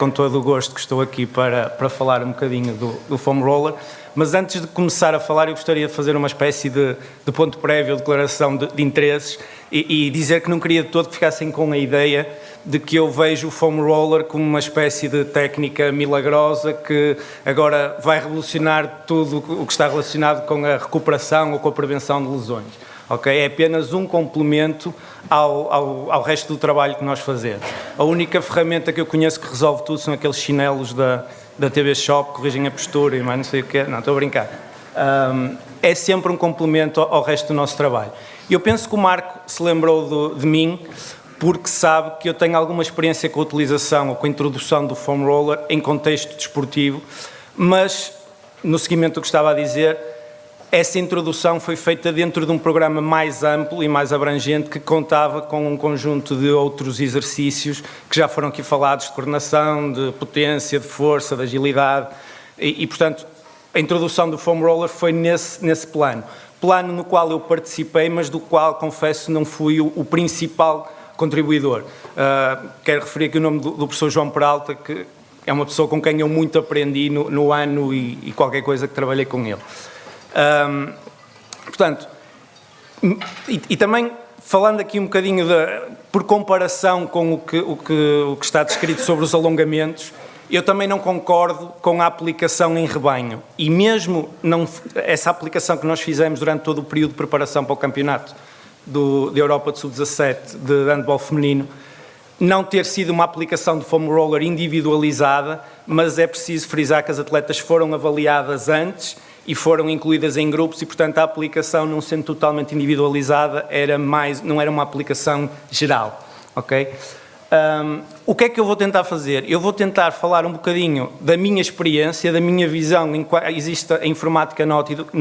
com todo o gosto que estou aqui para falar um bocadinho do foam roller, mas antes de começar a falar eu gostaria de fazer uma espécie de ponto prévio, declaração de interesses e dizer que não queria de todo que ficassem com a ideia de que eu vejo o foam roller como uma espécie de técnica milagrosa que agora vai revolucionar tudo o que está relacionado com a recuperação ou com a prevenção de lesões. Okay? É apenas um complemento ao resto do trabalho que nós fazemos. A única ferramenta que eu conheço que resolve tudo são aqueles chinelos da TV Shop, corrigem a postura e mais não sei o que é. Não, estou a brincar. É sempre um complemento ao resto do nosso trabalho. Eu penso que o Marco se lembrou de mim porque sabe que eu tenho alguma experiência com a utilização ou com a introdução do foam roller em contexto desportivo, mas, no seguimento do que estava a dizer, essa introdução foi feita dentro de um programa mais amplo e mais abrangente que contava com um conjunto de outros exercícios que já foram aqui falados, de coordenação, de potência, de força, de agilidade e portanto, a introdução do foam roller foi nesse plano no qual eu participei, mas do qual, confesso, não fui o principal contribuidor. Quero referir aqui o nome do professor João Peralta, que é uma pessoa com quem eu muito aprendi no ano e qualquer coisa que trabalhei com ele. Portanto, e também falando aqui um bocadinho por comparação com o que está descrito sobre os alongamentos, eu também não concordo com a aplicação em rebanho e mesmo essa aplicação que nós fizemos durante todo o período de preparação para o campeonato da Europa de Sub-17 de handball feminino, não ter sido uma aplicação de foam roller individualizada, mas é preciso frisar que as atletas foram avaliadas antes e foram incluídas em grupos e, portanto, a aplicação, não sendo totalmente individualizada, não era uma aplicação geral, ok? O que é que eu vou tentar fazer? Eu vou tentar falar um bocadinho da minha experiência, da minha visão, existe a informática na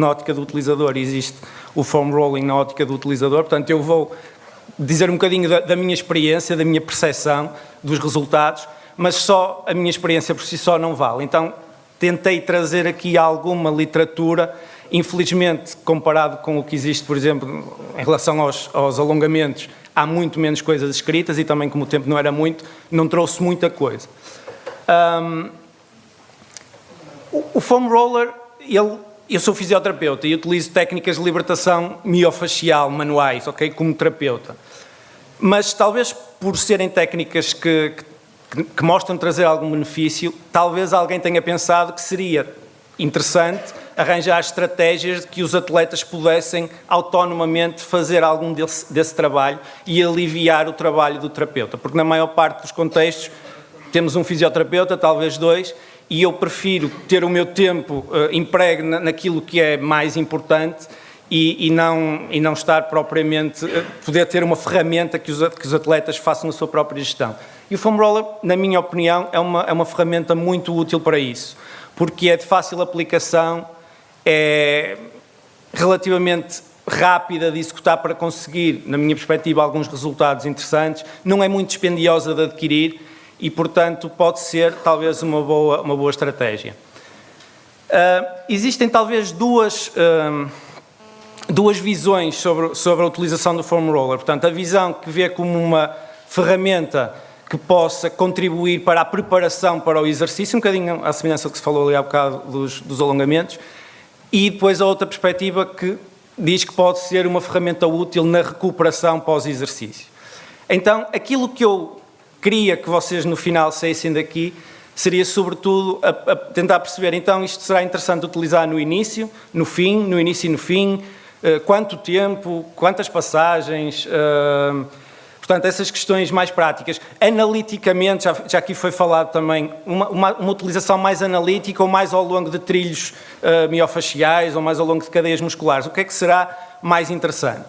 ótica do utilizador, existe o foam rolling na ótica do utilizador, portanto, eu vou dizer um bocadinho da minha experiência, da minha percepção dos resultados, mas só a minha experiência por si só não vale. Então, tentei trazer aqui alguma literatura, infelizmente, comparado com o que existe, por exemplo, em relação aos alongamentos, há muito menos coisas escritas e também, como o tempo não era muito, não trouxe muita coisa. O foam roller, eu sou fisioterapeuta e utilizo técnicas de libertação miofacial manuais, ok, como terapeuta. Mas talvez por serem técnicas que mostram trazer algum benefício, talvez alguém tenha pensado que seria interessante arranjar estratégias de que os atletas pudessem autonomamente fazer algum desse trabalho e aliviar o trabalho do terapeuta, porque na maior parte dos contextos temos um fisioterapeuta, talvez dois, e eu prefiro ter o meu tempo empregue naquilo que é mais importante e não estar propriamente, poder ter uma ferramenta que os atletas façam a sua própria gestão. E o foam roller, na minha opinião, é uma ferramenta muito útil para isso, porque é de fácil aplicação, é relativamente rápida de executar para conseguir, na minha perspectiva, alguns resultados interessantes, não é muito dispendiosa de adquirir e, portanto, pode ser talvez uma boa estratégia. Existem talvez duas visões sobre a utilização do foam roller. Portanto, a visão que vê como uma ferramenta que possa contribuir para a preparação para o exercício, um bocadinho à semelhança do que se falou ali há bocado dos alongamentos, e depois a outra perspectiva que diz que pode ser uma ferramenta útil na recuperação pós-exercício. Então, aquilo que eu queria que vocês no final saíssem daqui seria sobretudo a tentar perceber, então isto será interessante utilizar no início, no fim, no início e no fim, quanto tempo, quantas passagens, portanto, essas questões mais práticas. Analiticamente, já aqui foi falado também, uma utilização mais analítica ou mais ao longo de trilhos miofaciais ou mais ao longo de cadeias musculares. O que é que será mais interessante?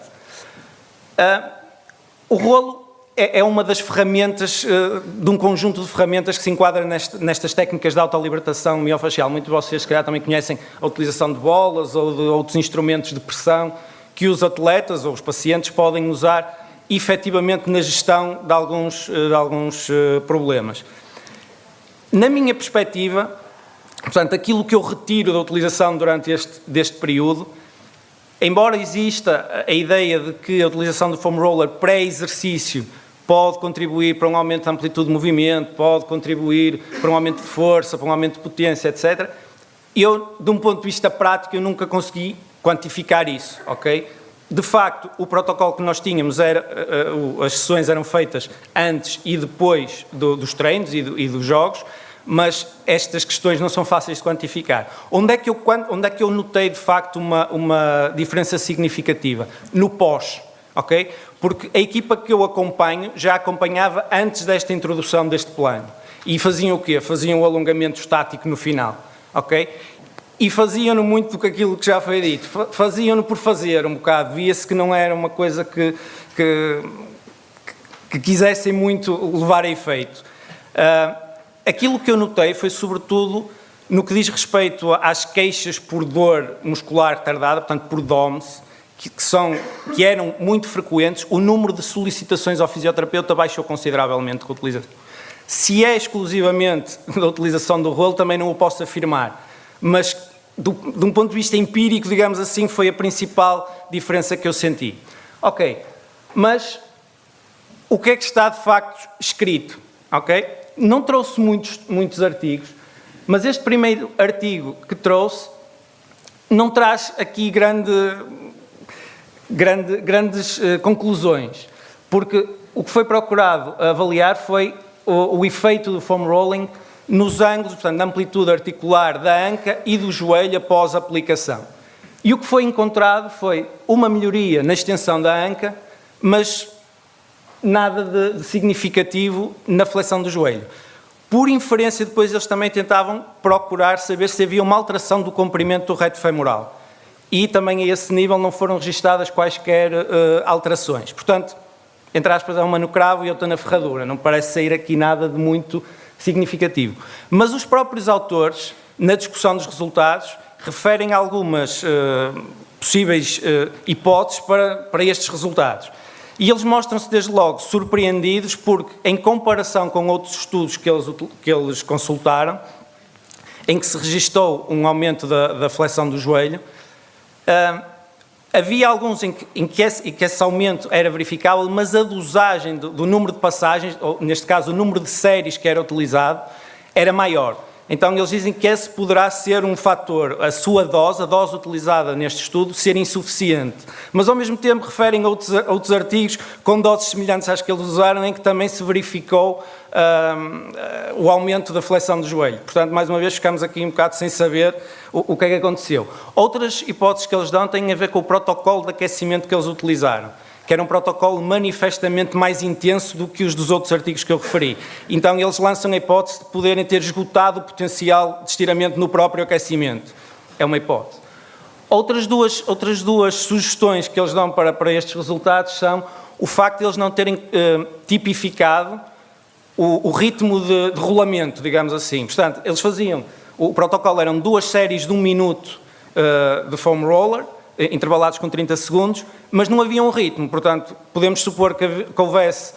O rolo é uma das ferramentas, de um conjunto de ferramentas que se enquadra nestas técnicas de autolibertação miofacial. Muitos de vocês, se calhar, também conhecem a utilização de bolas ou de outros instrumentos de pressão que os atletas ou os pacientes podem usar efetivamente na gestão de alguns problemas. Na minha perspectiva, portanto, aquilo que eu retiro da utilização durante deste período, embora exista a ideia de que a utilização do foam roller pré-exercício pode contribuir para um aumento de amplitude de movimento, pode contribuir para um aumento de força, para um aumento de potência, etc. Eu, de um ponto de vista prático, eu nunca consegui quantificar isso, ok? De facto, o protocolo que nós tínhamos era, as sessões eram feitas antes e depois dos treinos e dos jogos, mas estas questões não são fáceis de quantificar. Onde é que eu notei, de facto, uma diferença significativa? No pós, ok? Porque a equipa que eu acompanho já acompanhava antes desta introdução deste plano. E faziam o quê? Faziam o alongamento estático no final, ok? E faziam-no muito do que aquilo que já foi dito. Faziam-no por fazer um bocado. Via-se que não era uma coisa que quisessem muito levar a efeito. Aquilo que eu notei foi, sobretudo, no que diz respeito às queixas por dor muscular retardada, portanto, por DOMS, que eram muito frequentes, o número de solicitações ao fisioterapeuta baixou consideravelmente com a utilização. Se é exclusivamente da utilização do rolo, também não o posso afirmar, mas de um ponto de vista empírico, digamos assim, foi a principal diferença que eu senti. Ok, mas o que é que está de facto escrito? Ok? Não trouxe muitos artigos, mas este primeiro artigo que trouxe não traz aqui grandes conclusões, porque o que foi procurado avaliar foi o efeito do foam rolling nos ângulos, portanto, da amplitude articular da anca e do joelho após a aplicação. E o que foi encontrado foi uma melhoria na extensão da anca, mas nada de significativo na flexão do joelho. Por inferência, depois eles também tentavam procurar saber se havia uma alteração do comprimento do reto femoral. E também a esse nível não foram registadas quaisquer alterações. Portanto, entre aspas, é uma no cravo e outra na ferradura. Não parece sair aqui nada de muito significativo. Mas os próprios autores, na discussão dos resultados, referem algumas possíveis hipóteses para estes resultados. E eles mostram-se, desde logo, surpreendidos porque, em comparação com outros estudos que eles consultaram, em que se registou um aumento da flexão do joelho, havia alguns em que esse aumento era verificável, mas a dosagem do número de passagens, ou neste caso o número de séries que era utilizado, era maior. Então eles dizem que esse poderá ser um fator, a sua dose, a dose utilizada neste estudo, ser insuficiente. Mas ao mesmo tempo referem a outros artigos com doses semelhantes às que eles usaram, em que também se verificou o aumento da flexão do joelho. Portanto, mais uma vez, ficamos aqui um bocado sem saber o que é que aconteceu. Outras hipóteses que eles dão têm a ver com o protocolo de aquecimento que eles utilizaram, que era um protocolo manifestamente mais intenso do que os dos outros artigos que eu referi. Então, eles lançam a hipótese de poderem ter esgotado o potencial de estiramento no próprio aquecimento. É uma hipótese. Outras duas sugestões que eles dão para estes resultados são o facto de eles não terem tipificado o ritmo de rolamento, digamos assim. Portanto, eles faziam, o protocolo eram 2 séries de 1 minuto de foam roller, intervalados com 30 segundos, mas não havia um ritmo. Portanto, podemos supor que houvesse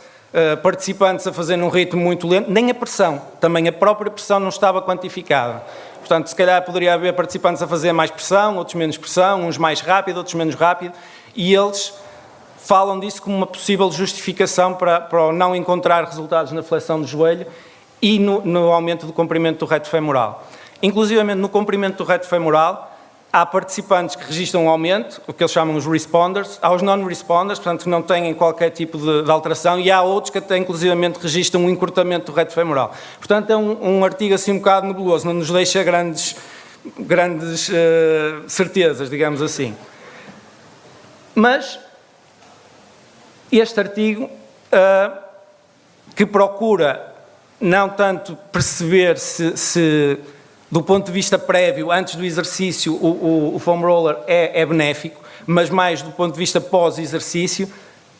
participantes a fazer num ritmo muito lento, nem a pressão, também a própria pressão não estava quantificada. Portanto, se calhar poderia haver participantes a fazer mais pressão, outros menos pressão, uns mais rápido, outros menos rápido, e eles falam disso como uma possível justificação para não encontrar resultados na flexão do joelho e no aumento do comprimento do reto femoral. Inclusivamente, no comprimento do reto femoral, há participantes que registram um aumento, o que eles chamam os responders, há os non-responders, portanto, que não têm qualquer tipo de alteração, e há outros que até, inclusivamente, registram um encurtamento do reto femoral. Portanto, é um artigo assim um bocado nebuloso, não nos deixa grandes certezas, digamos assim. Mas este artigo, que procura não tanto perceber se do ponto de vista prévio, antes do exercício, o foam roller é benéfico, mas mais do ponto de vista pós-exercício,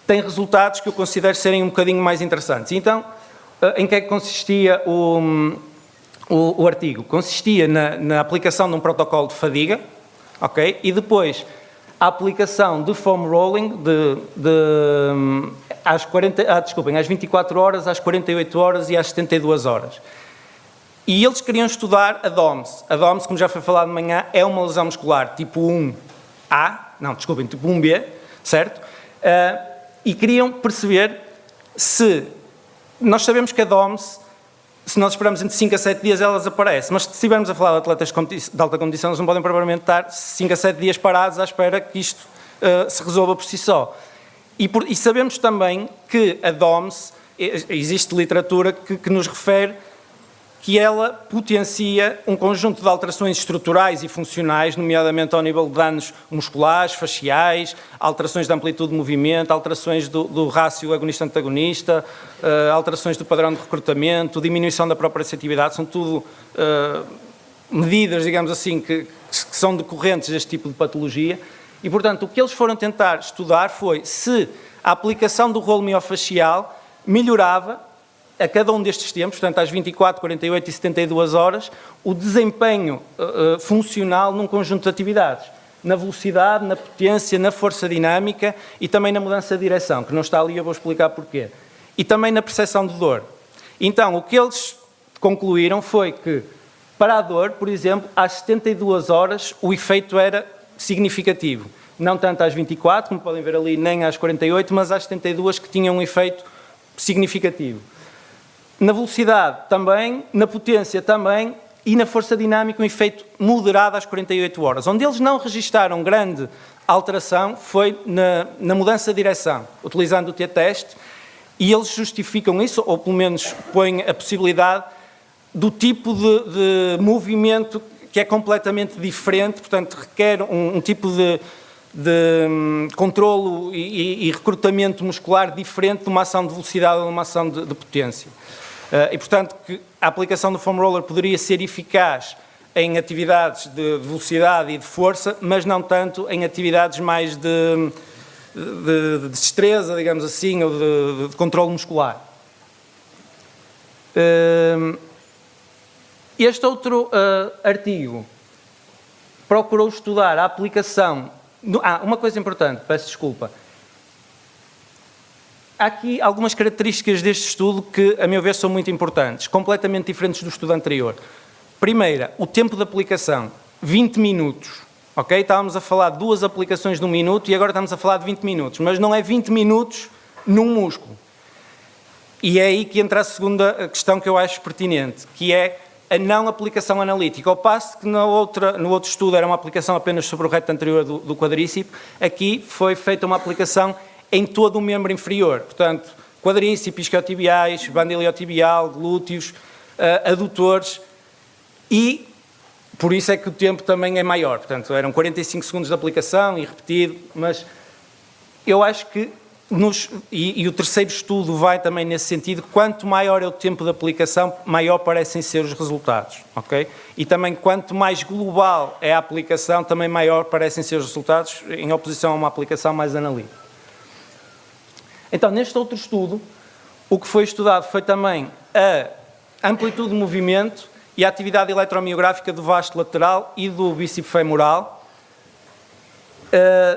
tem resultados que eu considero serem um bocadinho mais interessantes. Então, em que é que consistia o artigo? Consistia na aplicação de um protocolo de fadiga, ok? E depois a aplicação de foam rolling às 24 horas, às 48 horas e às 72 horas. E eles queriam estudar a DOMS. A DOMS, como já foi falado de manhã, é uma lesão muscular tipo 1A, tipo 1B, certo? E queriam perceber Se nós sabemos que a DOMS, se nós esperamos entre 5 a 7 dias, ela desaparece. Mas se estivermos a falar de atletas de alta competição, eles não podem propriamente estar 5 a 7 dias parados à espera que isto se resolva por si só. E sabemos também que a DOMS, existe literatura que nos refere que ela potencia um conjunto de alterações estruturais e funcionais, nomeadamente ao nível de danos musculares, faciais, alterações de amplitude de movimento, alterações do rácio agonista-antagonista, alterações do padrão de recrutamento, diminuição da própria receptividade, são tudo medidas, digamos assim, que são decorrentes deste tipo de patologia. E, portanto, o que eles foram tentar estudar foi se a aplicação do rolo miofascial melhorava a cada um destes tempos, portanto, às 24, 48 e 72 horas, o desempenho funcional num conjunto de atividades. Na velocidade, na potência, na força dinâmica e também na mudança de direção, que não está ali, eu vou explicar porquê. E também na percepção de dor. Então, o que eles concluíram foi que, para a dor, por exemplo, às 72 horas, o efeito era significativo. Não tanto às 24, como podem ver ali, nem às 48, mas às 72 que tinham um efeito significativo. Na velocidade também, na potência também e na força dinâmica um efeito moderado às 48 horas. Onde eles não registaram grande alteração foi na mudança de direção, utilizando o T-teste, e eles justificam isso, ou pelo menos põem a possibilidade do tipo de movimento que é completamente diferente, portanto requer um tipo de controlo e recrutamento muscular diferente de uma ação de velocidade ou de uma ação de potência. E, portanto, que a aplicação do foam roller poderia ser eficaz em atividades de velocidade e de força, mas não tanto em atividades mais de destreza, digamos assim, ou de controle muscular. Este outro artigo procurou estudar a aplicação... uma coisa importante, peço desculpa. Há aqui algumas características deste estudo que, a meu ver, são muito importantes, completamente diferentes do estudo anterior. Primeira, o tempo de aplicação, 20 minutos. Ok? Estávamos a falar de 2 aplicações de 1 minuto e agora estamos a falar de 20 minutos, mas não é 20 minutos num músculo. E é aí que entra a segunda questão que eu acho pertinente, que é a não aplicação analítica. Ao passo que no outro estudo era uma aplicação apenas sobre o reto anterior do quadríceps, aqui foi feita uma aplicação em todo o membro inferior. Portanto, quadríceps, isquiotibiais, banda iliotibial, glúteos, adutores, e por isso é que o tempo também é maior. Portanto, eram 45 segundos de aplicação e repetido, mas eu acho que, e o terceiro estudo vai também nesse sentido, quanto maior é o tempo de aplicação, maior parecem ser os resultados, ok? E também quanto mais global é a aplicação, também maior parecem ser os resultados, em oposição a uma aplicação mais analítica. Então, neste outro estudo, o que foi estudado foi também a amplitude de movimento e a atividade eletromiográfica do vasto lateral e do bíceps femoral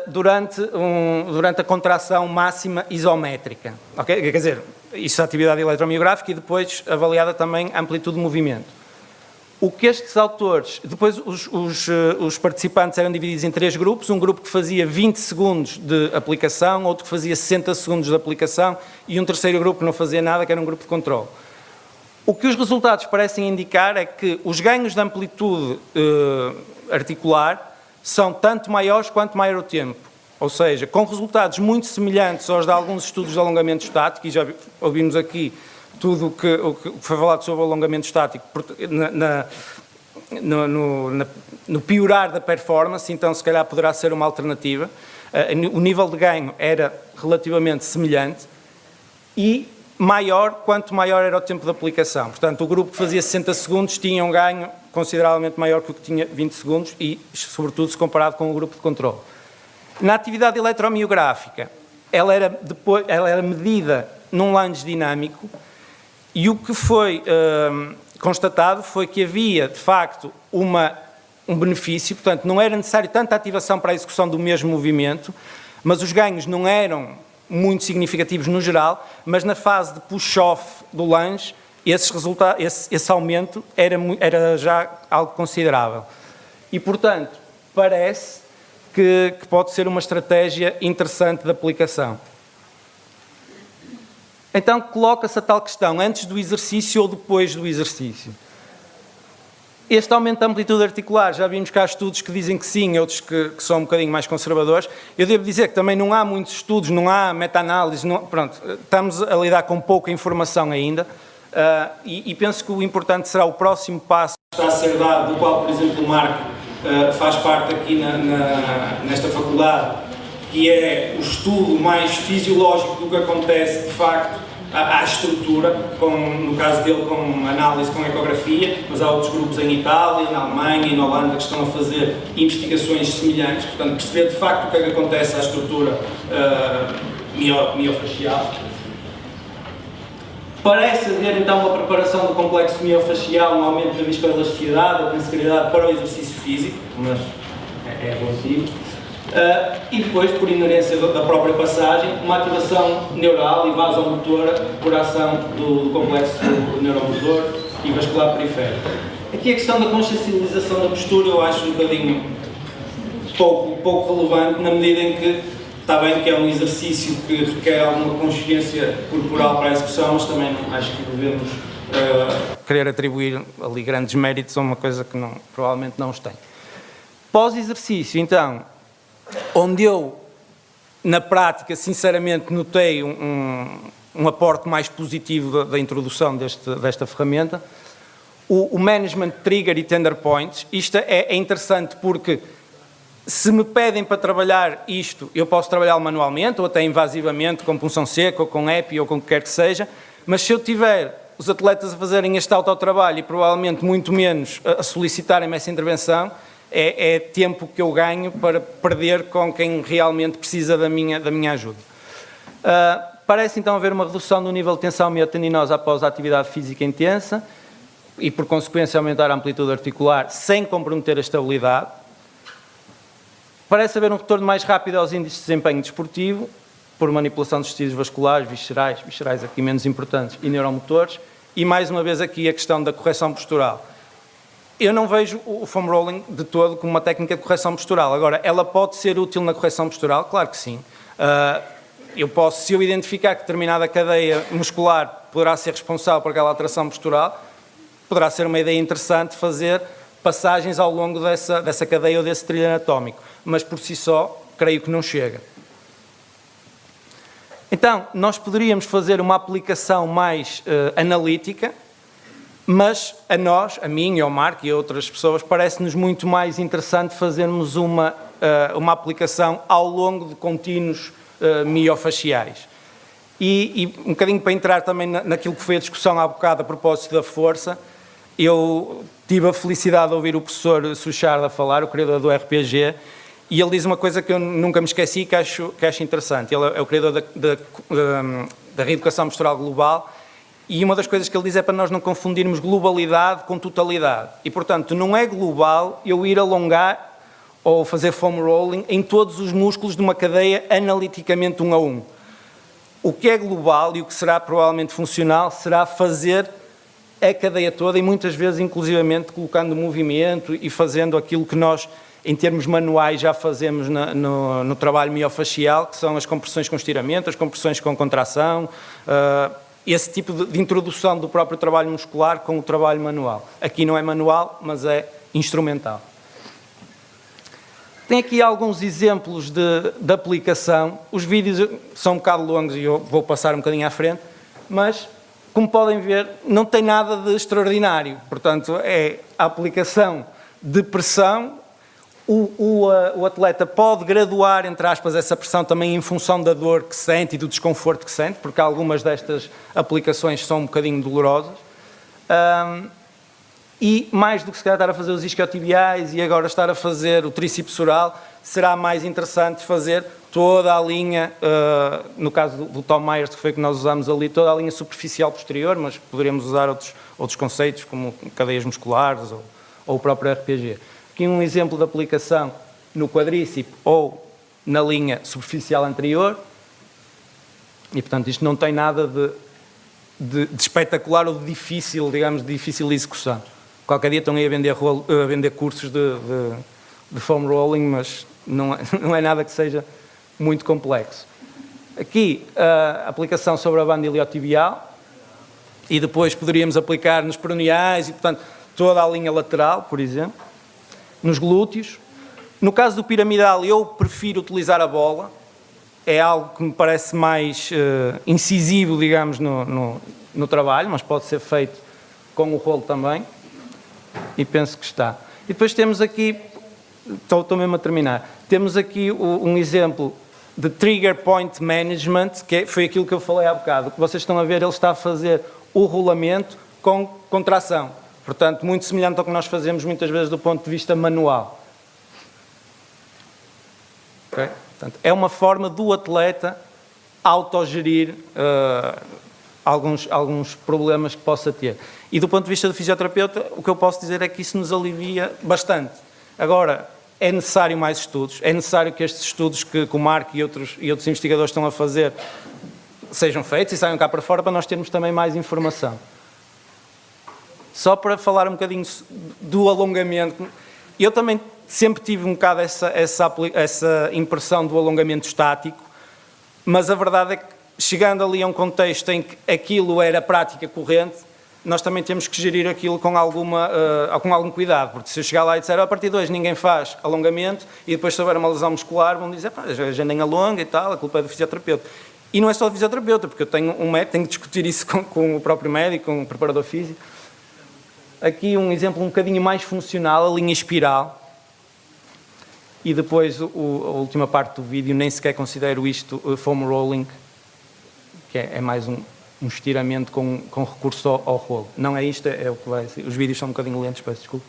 durante a contração máxima isométrica. Okay? Quer dizer, isso é a atividade eletromiográfica e depois avaliada também a amplitude de movimento. O que estes autores, depois os participantes eram divididos em 3 grupos, um grupo que fazia 20 segundos de aplicação, outro que fazia 60 segundos de aplicação e um terceiro grupo que não fazia nada, que era um grupo de controle. O que os resultados parecem indicar é que os ganhos de amplitude articular são tanto maiores quanto maior o tempo. Ou seja, com resultados muito semelhantes aos de alguns estudos de alongamento estático, e já ouvimos aqui tudo o que foi falado sobre o alongamento estático no piorar da performance, então se calhar poderá ser uma alternativa. O nível de ganho era relativamente semelhante e maior quanto maior era o tempo de aplicação. Portanto, o grupo que fazia 60 segundos tinha um ganho consideravelmente maior que o que tinha 20 segundos e, sobretudo, se comparado com o grupo de controle. Na atividade eletromiográfica, ela era medida num lunge dinâmico e o que foi constatado foi que havia, de facto, um benefício, portanto, não era necessário tanta ativação para a execução do mesmo movimento, mas os ganhos não eram muito significativos no geral, mas na fase de push-off do lunge, esse aumento era já algo considerável. E, portanto, parece que pode ser uma estratégia interessante de aplicação. Então coloca-se a tal questão, antes do exercício ou depois do exercício. Este aumento da amplitude articular, já vimos que há estudos que dizem que sim, outros que são um bocadinho mais conservadores. Eu devo dizer que também não há muitos estudos, não há meta-análise, pronto, estamos a lidar com pouca informação ainda, e penso que o importante será o próximo passo que está a ser dado, do qual, por exemplo, o Marco faz parte aqui nesta faculdade, que é o estudo mais fisiológico do que acontece, de facto, à estrutura, no caso dele com análise com ecografia, mas há outros grupos em Itália, na Alemanha e na Holanda que estão a fazer investigações semelhantes, portanto perceber de facto o que é que acontece à estrutura miofascial. Parece haver então uma preparação do complexo miofascial, um aumento da viscoelasticidade, da tensorialidade para o exercício físico, mas é relativo. E depois, por inerência da própria passagem, uma ativação neural e vasomotora por ação do complexo neuromotor e vascular periférico. Aqui a questão da consciencialização da postura eu acho um bocadinho pouco relevante, na medida em que está bem que é um exercício que requer alguma consciência corporal para a execução, mas também não, acho que devemos querer atribuir ali grandes méritos a uma coisa que provavelmente não os tem. Pós-exercício, então, onde eu, na prática, sinceramente, notei um aporte mais positivo da introdução desta ferramenta, o Management Trigger e Tender Points. Isto é interessante porque, se me pedem para trabalhar isto, eu posso trabalhá-lo manualmente, ou até invasivamente, com punção seca, ou com EPI, ou com o que quer que seja, mas se eu tiver os atletas a fazerem este autotrabalho e provavelmente muito menos a solicitarem-me essa intervenção, é tempo que eu ganho para perder com quem realmente precisa da minha ajuda. Parece então haver uma redução do nível de tensão miotendinosa após a atividade física intensa e, por consequência, aumentar a amplitude articular sem comprometer a estabilidade. Parece haver um retorno mais rápido aos índices de desempenho desportivo por manipulação dos tecidos vasculares, viscerais aqui menos importantes, e neuromotores. E, mais uma vez, aqui a questão da correção postural. Eu não vejo o foam rolling de todo como uma técnica de correção postural. Agora, ela pode ser útil na correção postural? Claro que sim. Eu posso, se eu identificar que determinada cadeia muscular poderá ser responsável por aquela alteração postural, poderá ser uma ideia interessante fazer passagens ao longo dessa cadeia ou desse trilho anatómico. Mas, por si só, creio que não chega. Então, nós poderíamos fazer uma aplicação mais analítica, mas a mim, ao Marco e a outras pessoas, parece-nos muito mais interessante fazermos uma aplicação ao longo de contínuos miofasciais. E um bocadinho para entrar também naquilo que foi a discussão há bocado a propósito da força, eu tive a felicidade de ouvir o professor Suchard a falar, o criador do RPG, e ele diz uma coisa que eu nunca me esqueci e que acho interessante. Ele é o criador da reeducação postural global. E uma das coisas que ele diz é para nós não confundirmos globalidade com totalidade. E, portanto, não é global eu ir alongar ou fazer foam rolling em todos os músculos de uma cadeia analiticamente um a um. O que é global e o que será provavelmente funcional será fazer a cadeia toda e muitas vezes, inclusivamente, colocando movimento e fazendo aquilo que nós, em termos manuais, já fazemos no trabalho miofascial, que são as compressões com estiramento, as compressões com contração, esse tipo de introdução do próprio trabalho muscular com o trabalho manual. Aqui não é manual, mas é instrumental. Tem aqui alguns exemplos de aplicação. Os vídeos são um bocado longos e eu vou passar um bocadinho à frente, mas, como podem ver, não tem nada de extraordinário. Portanto, é a aplicação de pressão. O atleta pode graduar, entre aspas, essa pressão também em função da dor que sente e do desconforto que sente, porque algumas destas aplicações são um bocadinho dolorosas. E mais do que se calhar estar a fazer os isquiotibiais e agora estar a fazer o tríceps oral, será mais interessante fazer toda a linha, no caso do Tom Myers, que foi que nós usamos ali, toda a linha superficial posterior, mas poderíamos usar outros conceitos, como cadeias musculares ou o próprio RPG. Aqui um exemplo de aplicação no quadríceps ou na linha superficial anterior. E, portanto, isto não tem nada de espetacular ou de difícil, digamos, de difícil execução. Qualquer dia estão aí a vender cursos de foam rolling, mas não é nada que seja muito complexo. Aqui a aplicação sobre a banda iliotibial e depois poderíamos aplicar nos peroneais e, portanto, toda a linha lateral, por exemplo, nos glúteos. No caso do piramidal, eu prefiro utilizar a bola, é algo que me parece mais incisivo, digamos, no trabalho, mas pode ser feito com o rolo também, e penso que está. E depois temos aqui, estou mesmo a terminar, temos aqui um exemplo de Trigger Point Management, que foi aquilo que eu falei há bocado. O que vocês estão a ver, ele está a fazer o rolamento com contração. Portanto, muito semelhante ao que nós fazemos muitas vezes do ponto de vista manual. Okay? Portanto, é uma forma do atleta autogerir alguns problemas que possa ter. E do ponto de vista do fisioterapeuta, o que eu posso dizer é que isso nos alivia bastante. Agora, é necessário mais estudos, é necessário que estes estudos que o Marco e outros investigadores estão a fazer sejam feitos e saiam cá para fora para nós termos também mais informação. Só para falar um bocadinho do alongamento, eu também sempre tive um bocado essa impressão do alongamento estático, mas a verdade é que, chegando ali a um contexto em que aquilo era prática corrente, nós também temos que gerir aquilo com algum cuidado, porque se eu chegar lá e disser a partir de hoje ninguém faz alongamento e depois se houver uma lesão muscular vão dizer a gente nem alonga e tal, a culpa é do fisioterapeuta. E não é só do fisioterapeuta, porque eu tenho um médico, tenho que discutir isso com o próprio médico, com o preparador físico. Aqui um exemplo um bocadinho mais funcional, a linha espiral. E depois a última parte do vídeo, nem sequer considero isto foam rolling, que é mais um estiramento com recurso ao rolo. Não é isto, é o que vai ser. Os vídeos são um bocadinho lentos, peço desculpa.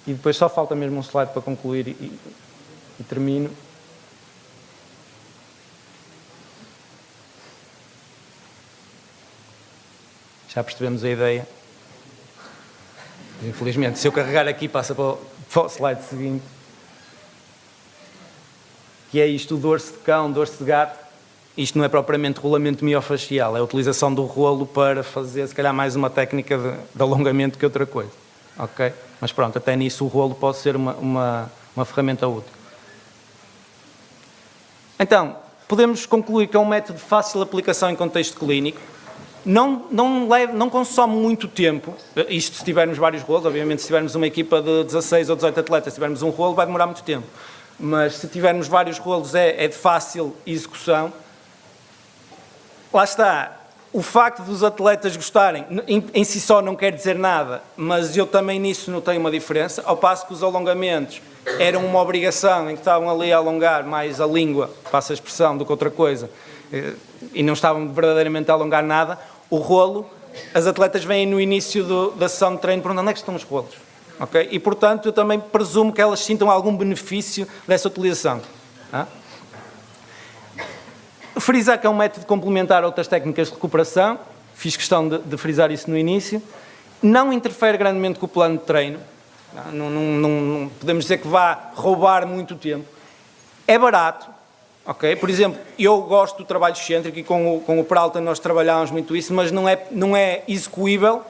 E depois só falta mesmo um slide para concluir e termino. Já percebemos a ideia. Infelizmente, se eu carregar aqui, passa para o slide seguinte. Que é isto, o dorso de cão, dorso de gato. Isto não é propriamente rolamento miofacial, é a utilização do rolo para fazer, se calhar, mais uma técnica de alongamento que outra coisa. Ok? Mas pronto, até nisso o rolo pode ser uma ferramenta útil. Então, podemos concluir que é um método de fácil aplicação em contexto clínico. Não consome muito tempo, isto se tivermos vários rolos, obviamente se tivermos uma equipa de 16 ou 18 atletas, se tivermos um rolo vai demorar muito tempo. Mas se tivermos vários rolos é de fácil execução. Lá está, o facto dos atletas gostarem, em si só não quer dizer nada, mas eu também nisso notei uma diferença, ao passo que os alongamentos eram uma obrigação, em que estavam ali a alongar mais a língua, passa a expressão, do que outra coisa, e não estavam verdadeiramente a alongar nada. O rolo, as atletas vêm no início da sessão de treino perguntando onde é que estão os rolos. Okay? E, portanto, eu também presumo que elas sintam algum benefício dessa utilização. Frisar que é um método complementar a outras técnicas de recuperação, fiz questão de frisar isso no início, não interfere grandemente com o plano de treino, não podemos dizer que vá roubar muito tempo, é barato, ok? Por exemplo, eu gosto do trabalho excêntrico e com o Peralta nós trabalhámos muito isso, mas não é execuível,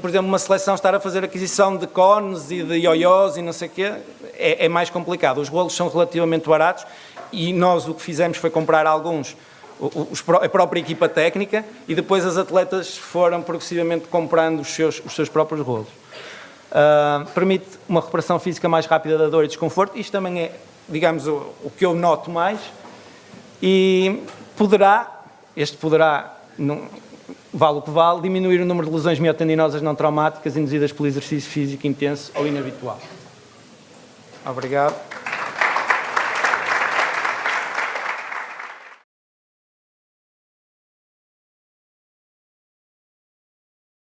por exemplo, uma seleção estar a fazer aquisição de cones e de ioiós e não sei o quê, é mais complicado. Os rolos são relativamente baratos e nós o que fizemos foi comprar alguns, a própria equipa técnica, e depois as atletas foram progressivamente comprando os seus próprios rolos. Permite uma recuperação física mais rápida da dor e desconforto, isto também é, digamos, o que eu noto mais, e este poderá, vale o que vale, diminuir o número de lesões miotendinosas não traumáticas induzidas pelo exercício físico intenso ou inabitual. Obrigado.